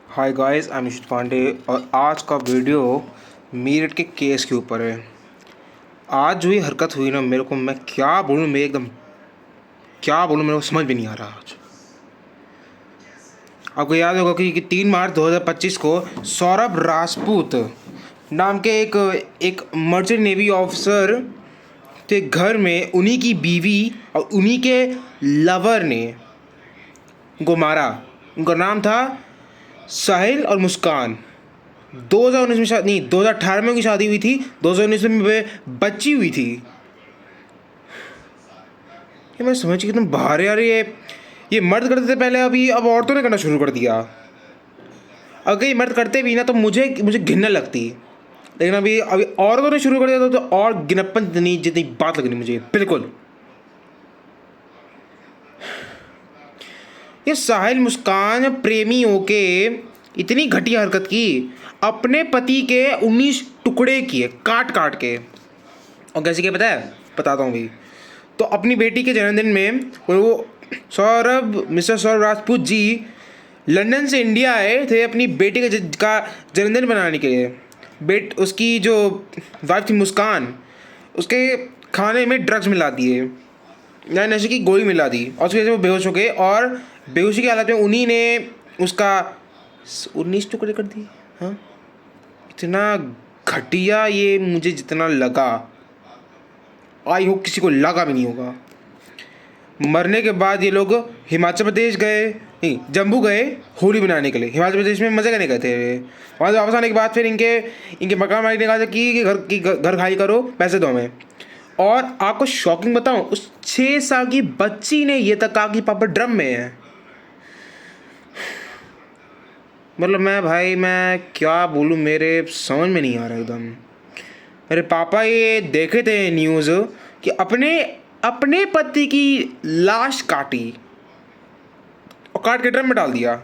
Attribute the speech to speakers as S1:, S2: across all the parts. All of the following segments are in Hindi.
S1: हाय गाइस, आई एम निशित पांडे और आज का वीडियो मीरठ के केस के ऊपर है। आज जो ये हरकत हुई ना, मेरे को मैं क्या बोलूँ, मैं एकदम क्या बोलूँ, मेरे को समझ भी नहीं आ रहा आज। आपको याद होगा कि 3 मार्च 2025 को सौरभ राजपूत नाम के एक मर्चेंट नेवी ऑफिसर के घर में उन्हीं की बीवी और उन्हीं के लवर ने उनको मारा। उनका नाम था साहिल और मुस्कान। 2019 में शादी नहीं, 2018 में उनकी शादी हुई थी। 2019 में बच्ची हुई थी। ये मैं समझ कि तुम बाहर यार, ये मर्द करते थे पहले, अब औरतों ने करना शुरू कर दिया। अगर ये मर्द करते भी ना तो मुझे मुझे घिनने लगती, लेकिन अभी अभी औरतों ने शुरू कर दिया तो और गिनप्पन जितनी जितनी बात लगनी मुझे बिल्कुल। ये साहिल मुस्कान प्रेमी होके इतनी घटिया हरकत की, अपने पति के 19 टुकड़े किए काट काट के। और कैसे किया पता है? बताता हूँ भी। तो अपनी बेटी के जन्मदिन में वो मिस्टर सौरभ राजपूत जी लंदन से इंडिया आए थे अपनी बेटी का जन्मदिन मनाने के लिए। उसकी जो वाइफ थी मुस्कान, उसके खाने में ड्रग्स मिला दिए या नशे की गोली मिला दी और उसकी वजह से वो बेहोश हो गए। और बेहोशी की हालत में उन्हीं ने उसका 19 टुकड़े कर दिए। हाँ, इतना घटिया ये मुझे जितना लगा, आई होप किसी को लगा भी नहीं होगा। मरने के बाद ये लोग हिमाचल प्रदेश गए, नहीं जम्मू गए होली मनाने के लिए। हिमाचल प्रदेश में मज़े करने गए थे। वहाँ से वापस आने के बाद फिर इनके मकान मालिक ने कहा था कि घर खाली करो, पैसे दो हमें। और आपको शॉकिंग बताऊं, उस 6 साल की बच्ची ने ये तक कहा कि पापा ड्रम में है। मतलब मैं क्या बोलूं, मेरे समझ में नहीं आ रहा एकदम। मेरे पापा ये देखे थे न्यूज़ कि अपने अपने पति की लाश काटी और काट के ड्रम में डाल दिया।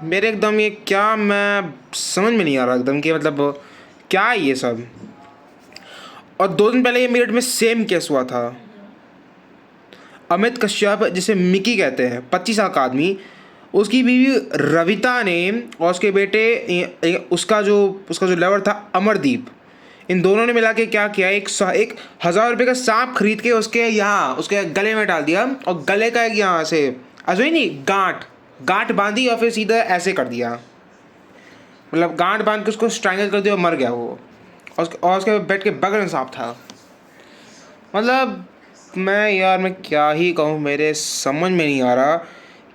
S1: मेरे एकदम ये क्या, मैं समझ में नहीं आ रहा एकदम कि मतलब क्या है ये सब। और 2 दिन पहले ये मेरठ में सेम केस हुआ था। अमित कश्यप, जिसे मिकी कहते हैं, 25 साल का आदमी, उसकी बीवी रविता ने और उसके बेटे उसका जो लवर था अमरदीप, इन दोनों ने मिला के क्या किया, 1,000 रुपये का सांप खरीद के उसके गले में डाल दिया और गले का यहाँ से ऐसे ही नहीं, गांठ बांधी और फिर सीधा ऐसे कर दिया। मतलब गांठ बांध के उसको स्ट्रैंगल कर दिया और मर गया वो। और उसके बेड के बगल में सांप था। मतलब मैं क्या ही कहूँ, मेरे समझ में नहीं आ रहा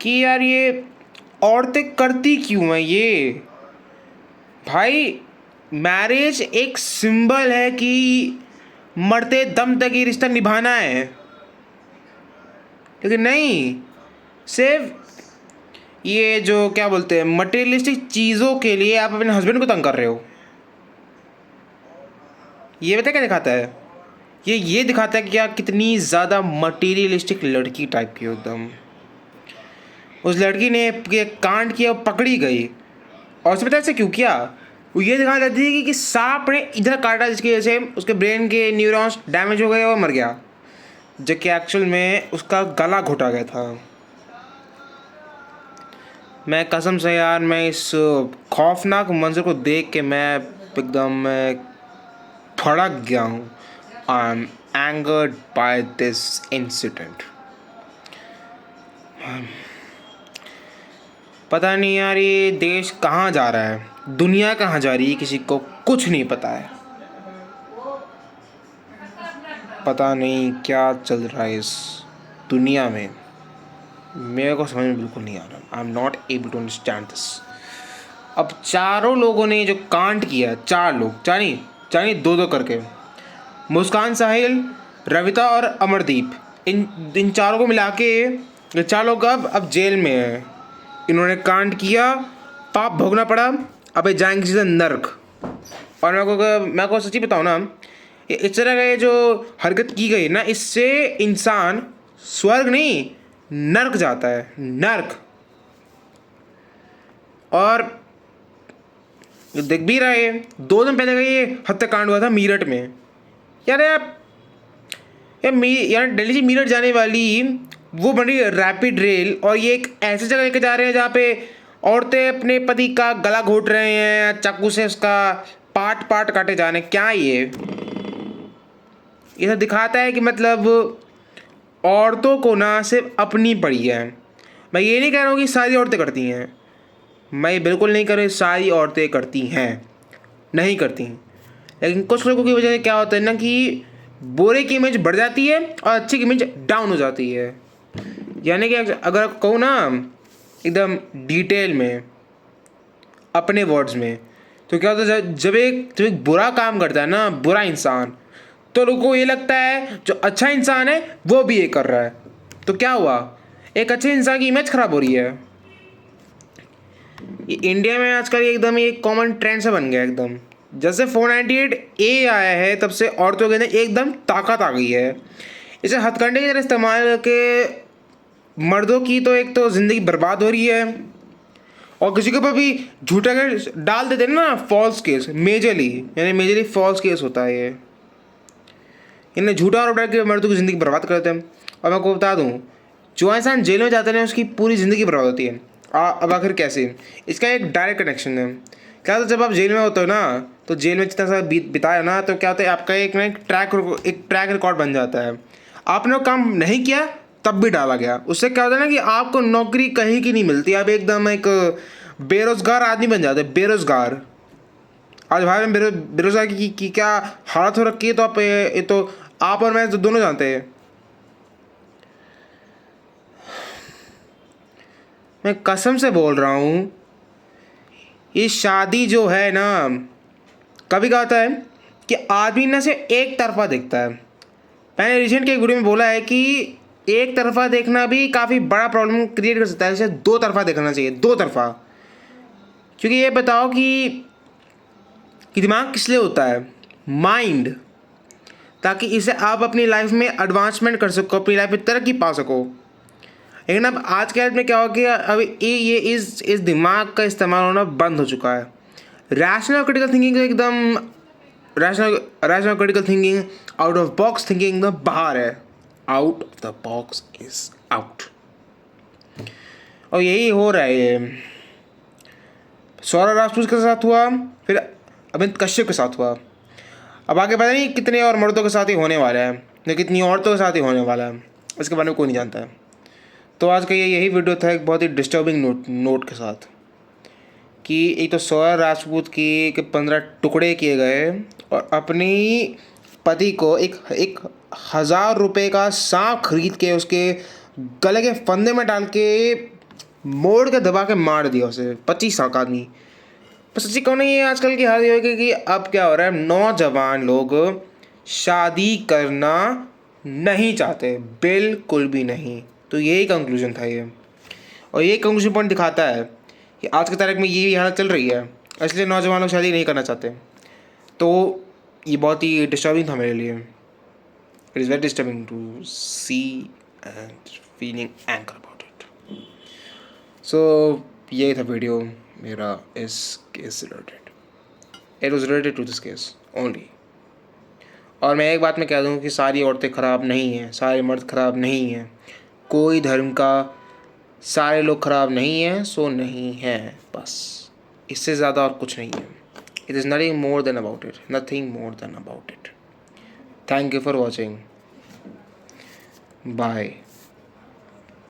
S1: कि यार ये औरतें करती क्यों हैं ये। भाई, मैरिज एक सिंबल है कि मरते दम तक ये रिश्ता निभाना है, लेकिन नहीं, सिर्फ ये जो क्या बोलते हैं मटेरियलिस्टिक चीज़ों के लिए आप अपने हस्बैंड को तंग कर रहे हो। ये पता क्या दिखाता है? ये दिखाता है कि क्या कितनी ज़्यादा मटेरियलिस्टिक लड़की टाइप की हो एकदम। उस लड़की ने ये कांड किया, पकड़ी गई, और उसने पता ऐसे क्यों किया? वो ये दिखाना चाहती थी कि सांप ने इधर काटा जिसकी वजह से उसके ब्रेन के न्यूरॉन्स डैमेज हो गए और मर गया, जबकि एक्चुअल में उसका गला घोटा गया था। मैं कसम से यार, मैं इस खौफनाक मंजर को देख के मैं एकदम भड़क गया हूँ। I am angered by this incident. पता नहीं यार, ये देश कहाँ जा रहा है, दुनिया कहाँ जा रही है, किसी को कुछ नहीं पता है। पता नहीं क्या चल रहा है इस दुनिया में, मेरे को समझ में बिल्कुल नहीं आ रहा। I am not able to understand this. अब चारों लोगों ने जो कांड किया, 4 लोग, चार नहीं 2-2 करके, मुस्कान, साहिल, रविता और अमरदीप, इन चारों को मिला के ये 4 लोग अब जेल में हैं। इन्होंने कांड किया, पाप भोगना पड़ा, अब ये जाएंगे सीधे नर्क। और मैं को सच्ची बताऊँ ना, इस तरह का ये जो हरकत की गई ना, इससे इंसान स्वर्ग नहीं नर्क जाता है, नर्क। और देख भी रहा है, 2 दिन पहले का ये हत्याकांड हुआ था मीरठ में। यार दिल्ली से मीरठ जाने वाली वो बन रही है रैपिड रेल, और ये एक ऐसी जगह लेके जा रहे हैं जहाँ पे औरतें अपने पति का गला घोट रहे हैं, चाकू से उसका पार्ट पार्ट काटे जा रहे हैं। क्या ये सब दिखाता है कि मतलब औरतों को ना सिर्फ अपनी पड़ी है। मैं ये नहीं कह रहा हूँ कि सारी औरतें करती हैं, मैं ये बिल्कुल नहीं कह रहा सारी औरतें करती हैं, नहीं करती। लेकिन कुछ लोगों की वजह से क्या होता है ना कि बुरे की इमेज बढ़ जाती है और अच्छी की इमेज डाउन हो जाती है। यानी कि अगर कहूँ ना एकदम डिटेल में अपने वर्ड्स में, तो क्या होता है जब एक बुरा काम करता है ना बुरा इंसान, तो लोगों को ये लगता है जो अच्छा इंसान है वो भी ये कर रहा है। तो क्या हुआ, एक अच्छे इंसान की इमेज खराब हो रही है। ये इंडिया में आजकल एकदम एक कॉमन ट्रेंड सा बन गया एकदम। जब से 498A आया है तब से औरतों के अंदर एकदम ताकत आ गई है। इसे हथकंडे की तरह इस्तेमाल करके मर्दों की तो एक तो ज़िंदगी बर्बाद हो रही है, और किसी के ऊपर भी झूठा केस डाल देते हैं ना, false case, majorly false case होता है ये। इन्हें झूठा आरोप डाल के मर्दों की ज़िंदगी बर्बाद कर देते हैं। और मैं आपको बता दूँ, जो इंसान जेल में जाता है उसकी पूरी ज़िंदगी बर्बाद होती है। अब आखिर कैसे, इसका एक डायरेक्ट कनेक्शन है। क्या होता है जब आप जेल में होते हो ना, तो जेल में जितना सा बिताया ना, तो क्या होता है आपका एक ट्रैक रिकॉर्ड बन जाता है। आपने वो काम नहीं किया तब भी डाला गया, उससे क्या होता है ना कि आपको नौकरी कहीं की नहीं मिलती, आप एकदम एक बेरोजगार आदमी बन जाते हैं। बेरोजगार आज भारत में बेरोजगार की क्या हालत हो रखी है, तो आप और मैं तो दोनों जानते हैं। मैं कसम से बोल रहा हूँ, ये शादी जो है ना, कभी क्या होता है कि आदमी ना से एक तरफा देखता है। मैंने रिसेंट के एक वीडियो में बोला है कि एक तरफा देखना भी काफ़ी बड़ा प्रॉब्लम क्रिएट कर सकता है। इसे दो तरफा देखना चाहिए, दो तरफा। क्योंकि ये बताओ कि दिमाग किस लिए होता है, माइंड, ताकि इसे आप अपनी लाइफ में एडवांसमेंट कर सको, अपनी लाइफ में तरक्की पा सको। लेकिन अब आज के डेट में क्या हो गया, अब ये इस दिमाग का इस्तेमाल होना बंद हो चुका है। रैशनल क्रिटिकल थिंकिंग एकदम rational critical thinking, out of box thinking एकदम बाहर है। Out of the box is out. और यही हो रहा है ये। सौरभ राजपूत के साथ हुआ, फिर अमित कश्यप के साथ हुआ, अब आगे पता नहीं कितने और मर्दों के साथ ही होने वाला है, या कितनी औरतों के साथ ही होने वाला है, इसके बारे में कोई नहीं जानता है। तो आज का यही वीडियो था एक बहुत ही डिस्टर्बिंग नोट के साथ, कि एक तो सौरभ राजपूत की 15 टुकड़े किए गए, और अपनी पति को एक 1,000 रुपये का सांप खरीद के उसके गले के फंदे में डाल के मोड़ के दबा के मार दिया उसे 25 साल का आदमी। पर सच्ची कहूँ ये आजकल की हालत होगी कि अब क्या हो रहा है, नौजवान लोग शादी करना नहीं चाहते, बिल्कुल भी नहीं। तो यही कंक्लूजन था ये, और ये कंक्लूजन पॉइंट दिखाता है कि आज की तारीख में यही हालत चल रही है, इसलिए नौजवान लोग शादी नहीं करना चाहते। तो ये बहुत ही डिस्टर्बिंग था मेरे लिए। It is very disturbing to see and feeling anger about it. So ये था वीडियो मेरा इस केस से related. It was related to this case only. और मैं एक बात में कह दूँ कि सारी औरतें ख़राब नहीं हैं, सारे मर्द ख़राब नहीं हैं, कोई धर्म का सारे लोग ख़राब नहीं हैं, सो नहीं हैं, बस इससे ज़्यादा और कुछ नहीं है। It is nothing more than about it, nothing more than about it. Thank you for watching, bye.